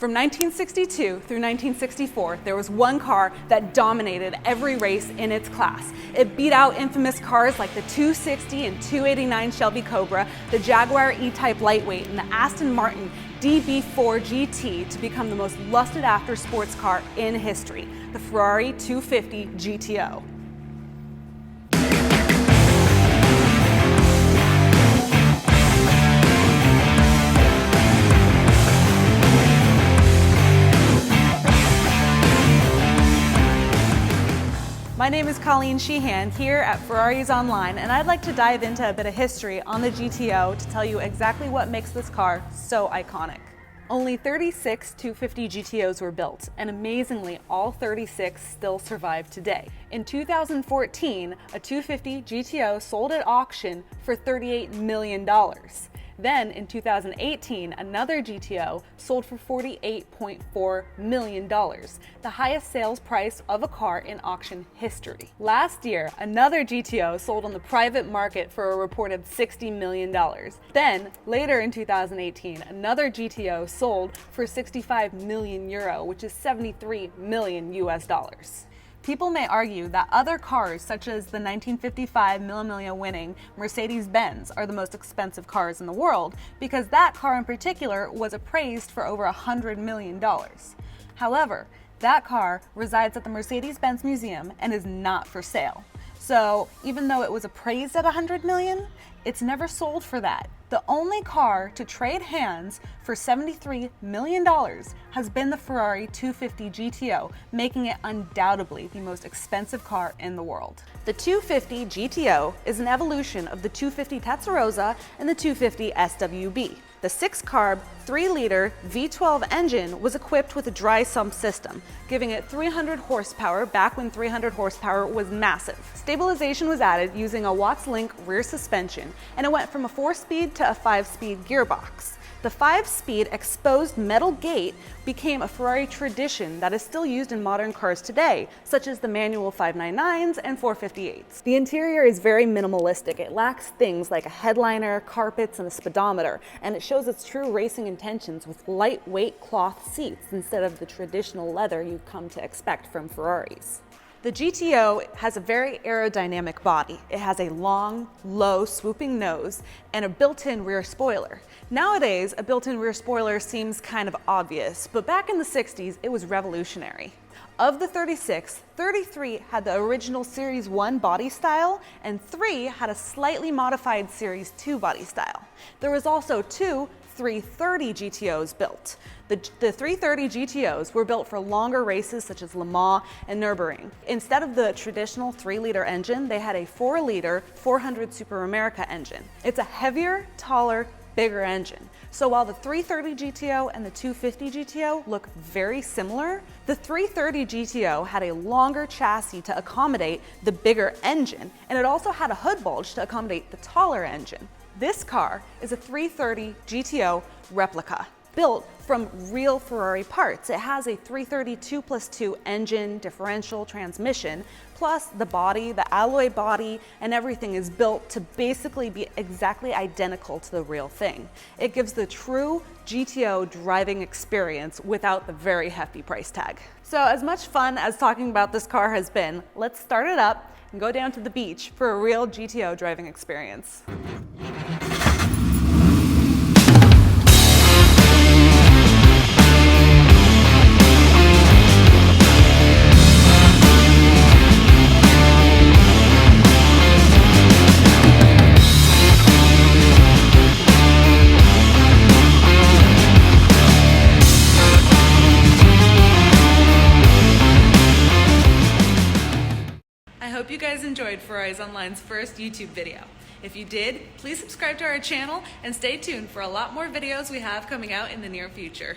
From 1962 through 1964, there was one car that dominated every race in its class. It beat out infamous cars like the 260 and 289 Chevy Cobra, the Jaguar E-Type Lightweight, and the Aston Martin DB4 GT to become the most lusted after sports car in history, the Ferrari 250 GTO. My name is Colleen Sheehan here at Ferraris Online, and I'd like to dive into a bit of history on the GTO to tell you exactly what makes this car so iconic. Only 36 250 GTOs were built, and amazingly, all 36 still survive today. In 2014, a 250 GTO sold at auction for $38 million. Then, in 2018, another GTO sold for $48.4 million, the highest sales price of a car in auction history. Last year, another GTO sold on the private market for a reported $60 million. Then, later in 2018, another GTO sold for 65 million euro, which is 73 million US dollars. People may argue that other cars, such as the 1955 Mille Miglia winning Mercedes-Benz, are the most expensive cars in the world because that car in particular was appraised for over $100 million. However, that car resides at the Mercedes-Benz Museum and is not for sale. So even though it was appraised at $100 million, it's never sold for that. The only car to trade hands for $73 million has been the Ferrari 250 GTO, making it undoubtedly the most expensive car in the world. The 250 GTO is an evolution of the 250 Testarossa and the 250 SWB. The 6-carb, 3-liter V12 engine was equipped with a dry sump system, giving it 300 horsepower back when 300 horsepower was massive. Stabilization was added using a Watts-Link rear suspension, and it went from a 4-speed to a 5-speed gearbox. The 5-speed exposed metal gate became a Ferrari tradition that is still used in modern cars today, such as the manual 599s and 458s. The interior is very minimalistic. It lacks things like a headliner, carpets, and a speedometer, and it shows its true racing intentions with lightweight cloth seats instead of the traditional leather you've come to expect from Ferraris. The GTO has a very aerodynamic body. It has a long, low, swooping nose and a built-in rear spoiler. Nowadays, a built-in rear spoiler seems kind of obvious, but back in the 60s, it was revolutionary. Of the 36, 33 had the original Series 1 body style, and 3 had a slightly modified Series 2 body style. There was also 2 330 GTOs built. The 330 GTOs were built for longer races such as Le Mans and Nürburgring. Instead of the traditional 3-liter engine, they had a 4-liter 400 Super America engine. It's a heavier, taller, bigger engine. So while the 330 GTO and the 250 GTO look very similar, the 330 GTO had a longer chassis to accommodate the bigger engine, and it also had a hood bulge to accommodate the taller engine. This car is a 330 GTO Replica, built from real Ferrari parts. It has a 330 2+2 engine, differential, transmission, plus the body, the alloy body, and everything is built to basically be exactly identical to the real thing. It gives the true GTO driving experience without the very hefty price tag. So as much fun as talking about this car has been, let's start it up and go down to the beach for a real GTO driving experience. I hope you guys enjoyed Ferraris Online's first YouTube video. If you did, please subscribe to our channel and stay tuned for a lot more videos we have coming out in the near future.